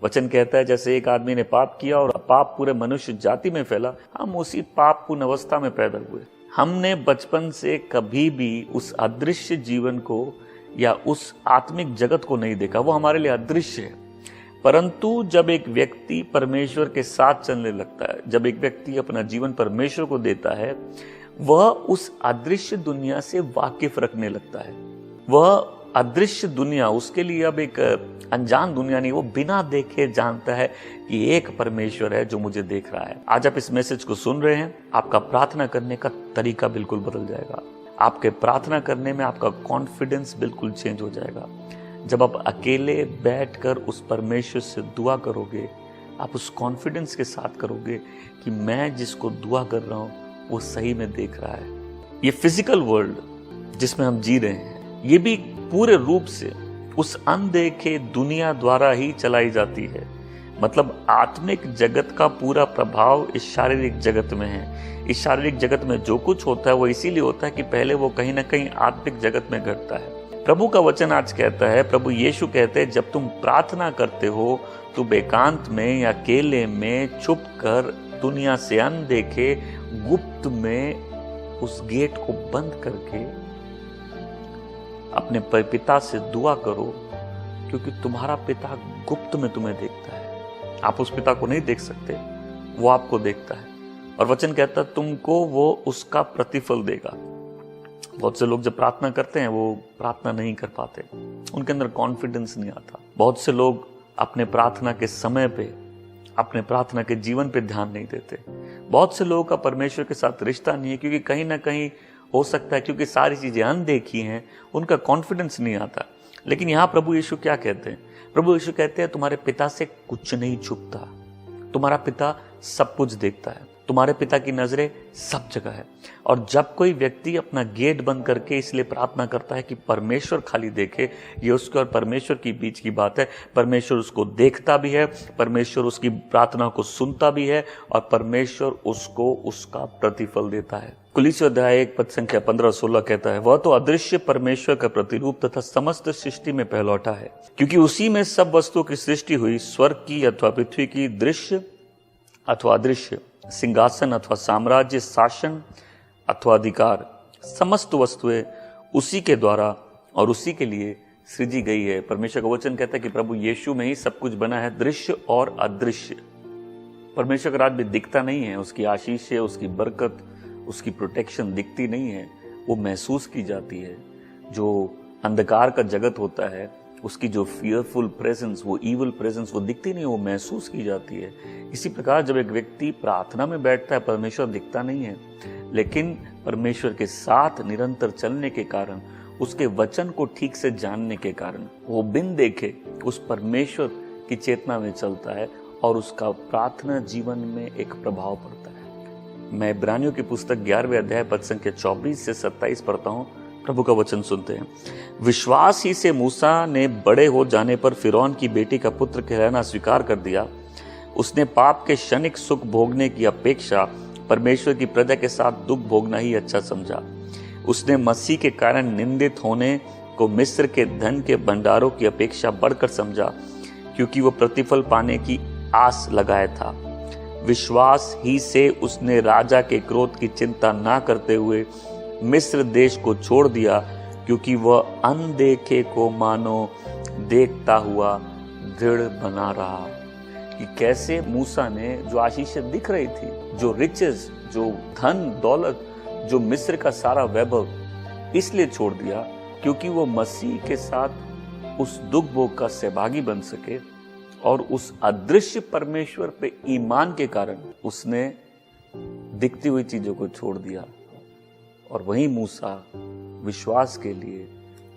वचन कहता है जैसे एक आदमी ने पाप किया और पाप पूरे मनुष्य जाति में फैला, हम उसी पाप पूर्ण अवस्था में पैदा हुए। हमने बचपन से कभी भी उस अदृश्य जीवन को या उस आत्मिक जगत को नहीं देखा, वो हमारे लिए अदृश्य है। परंतु जब एक व्यक्ति परमेश्वर के साथ चलने लगता है, जब एक व्यक्ति अपना जीवन परमेश्वर को देता है, वह उस अदृश्य दुनिया से वाकिफ रखने लगता है। वह अदृश्य दुनिया उसके लिए अब एक अनजान दुनिया नहीं, वो बिना देखे जानता है कि एक परमेश्वर है जो मुझे देख रहा है। आज आप इस मैसेज को सुन रहे हैं, आपका प्रार्थना करने का तरीका बिल्कुल बदल जाएगा। आपके प्रार्थना करने में आपका कॉन्फिडेंस बिल्कुल चेंज हो जाएगा। जब आप अकेले बैठकर उस परमेश्वर से दुआ करोगे, आप उस कॉन्फिडेंस के साथ करोगे कि मैं जिसको दुआ कर रहा हूं वो सही में देख रहा है। ये फिजिकल वर्ल्ड जिसमें हम जी रहे हैं, ये भी पूरे रूप से उस अनदेखे दुनिया द्वारा ही चलाई जाती है। मतलब आत्मिक जगत का पूरा प्रभाव इस शारीरिक जगत में है। इस शारीरिक जगत में जो कुछ होता है वो इसीलिए होता है कि पहले वो कहीं ना कहीं आत्मिक जगत में घटता है। प्रभु का वचन आज कहता है, प्रभु यीशु कहते हैं, जब तुम प्रार्थना करते हो तो एकांत में या अकेले में छुप कर दुनिया से अनदेखे गुप्त में उस गेट को बंद करके अपने पिता से दुआ करो, क्योंकि तुम्हारा पिता गुप्त में तुम्हें देखता है। आप उस पिता को नहीं देख सकते, वो आपको देखता है। और वचन कहता है तुमको वो उसका प्रतिफल देगा। बहुत से लोग जब प्रार्थना करते हैं वो प्रार्थना नहीं कर पाते, उनके अंदर कॉन्फिडेंस नहीं आता। बहुत से लोग अपने प्रार्थना के समय पे, अपने प्रार्थना के जीवन पे ध्यान नहीं देते। बहुत से लोगों का परमेश्वर के साथ रिश्ता नहीं है, क्योंकि कहीं ना कहीं हो सकता है क्योंकि सारी चीजें अनदेखी हैं, उनका कॉन्फिडेंस नहीं आता। लेकिन यहां प्रभु यीशु क्या कहते हैं? प्रभु यीशु कहते हैं तुम्हारे पिता से कुछ नहीं छुपता, तुम्हारा पिता सब कुछ देखता है, तुम्हारे पिता की नजरें सब जगह है। और जब कोई व्यक्ति अपना गेट बंद करके इसलिए प्रार्थना करता है कि परमेश्वर खाली देखे, ये उसके और परमेश्वर के बीच की बात है। परमेश्वर उसको देखता भी है, परमेश्वर उसकी प्रार्थना को सुनता भी है, और परमेश्वर उसको उसका प्रतिफल देता है। कुलीसियों अध्याय 1 पद संख्या 15-16 कहता है, वह तो अदृश्य परमेश्वर का प्रतिरूप तथा समस्त सृष्टि में पहलौठा है, क्योंकि उसी में सब वस्तुओं की सृष्टि हुई, स्वर्ग की अथवा पृथ्वी की, दृश्य अथवा अदृश्य, सिंहासन अथवा साम्राज्य, शासन अथवा अधिकार, समस्त वस्तुएं उसी के द्वारा और उसी के लिए सृजी गई है। परमेश्वर का वचन कहता है कि प्रभु यीशु में ही सब कुछ बना है, दृश्य और अदृश्य। परमेश्वर का राज भी दिखता नहीं है, उसकी आशीष है, उसकी बरकत, उसकी प्रोटेक्शन दिखती नहीं है, वो महसूस की जाती है। जो अंधकार का जगत होता है, उसकी जो फियरफुल प्रेजेंस, वो इविल प्रेजेंस, वो दिखती नहीं, वो महसूस की जाती है। इसी प्रकार जब एक व्यक्ति प्रार्थना में बैठता है, परमेश्वर दिखता नहीं है, लेकिन परमेश्वर के साथ निरंतर चलने के कारण, उसके वचन को ठीक से जानने के कारण, वो बिन देखे उस परमेश्वर की चेतना में चलता है और उसका प्रार्थना जीवन में एक प्रभाव पड़ता है। मैं इब्रानियों की पुस्तक 11वें अध्याय पद संख्या 24 से 27 पढ़ता हूँ। प्रभु का वचन सुनते हैं। विश्वास ही से मूसा ने बड़े हो जाने पर फिरौन की बेटी का पुत्र कहलाना स्वीकार कर दिया। उसने पाप के क्षणिक सुख भोगने की अपेक्षा परमेश्वर की प्रजा के साथ दुख भोगना ही अच्छा समझा। उसने मसीह के कारण निंदित होने को मिस्र के धन के भंडारों की अपेक्षा बढ़कर समझा, क्योंकि वो प्रतिफल पाने की आस लगाया था। विश्वास ही से उसने राजा के क्रोध की चिंता ना करते हुए मिस्र देश को छोड़ दिया, क्योंकि वह अनदेखे को मानो देखता हुआ दृढ़ बना रहा। कि कैसे मूसा ने जो आशीषें दिख रही थी, जो रिचेस, जो धन दौलत, जो मिस्र का सारा वैभव, इसलिए छोड़ दिया क्योंकि वो मसीह के साथ उस दुख भोग का सहभागी बन सके, और उस अदृश्य परमेश्वर पे ईमान के कारण उसने दिखती हुई चीजों को छोड़ दिया। और वही मूसा विश्वास के लिए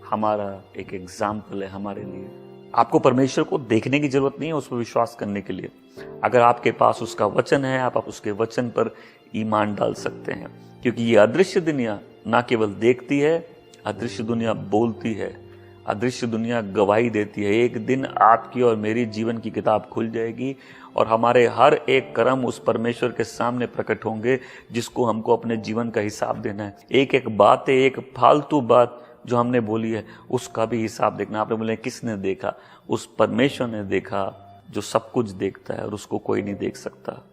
हमारा एक एग्जाम्पल है हमारे लिए। आपको परमेश्वर को देखने की जरूरत नहीं है उस पर विश्वास करने के लिए। अगर आपके पास उसका वचन है, आप उसके वचन पर ईमान डाल सकते हैं, क्योंकि ये अदृश्य दुनिया ना केवल देखती है, अदृश्य दुनिया बोलती है। अदृश्य दुनिया गवाही देती है। एक दिन आपकी और मेरी जीवन की किताब खुल जाएगी और हमारे हर एक कर्म उस परमेश्वर के सामने प्रकट होंगे जिसको हमको अपने जीवन का हिसाब देना है। एक एक बात, एक फालतू बात जो हमने बोली है उसका भी हिसाब देखना। आपने बोले किसने देखा? उस परमेश्वर ने देखा जो सब कुछ देखता है और उसको कोई नहीं देख सकता।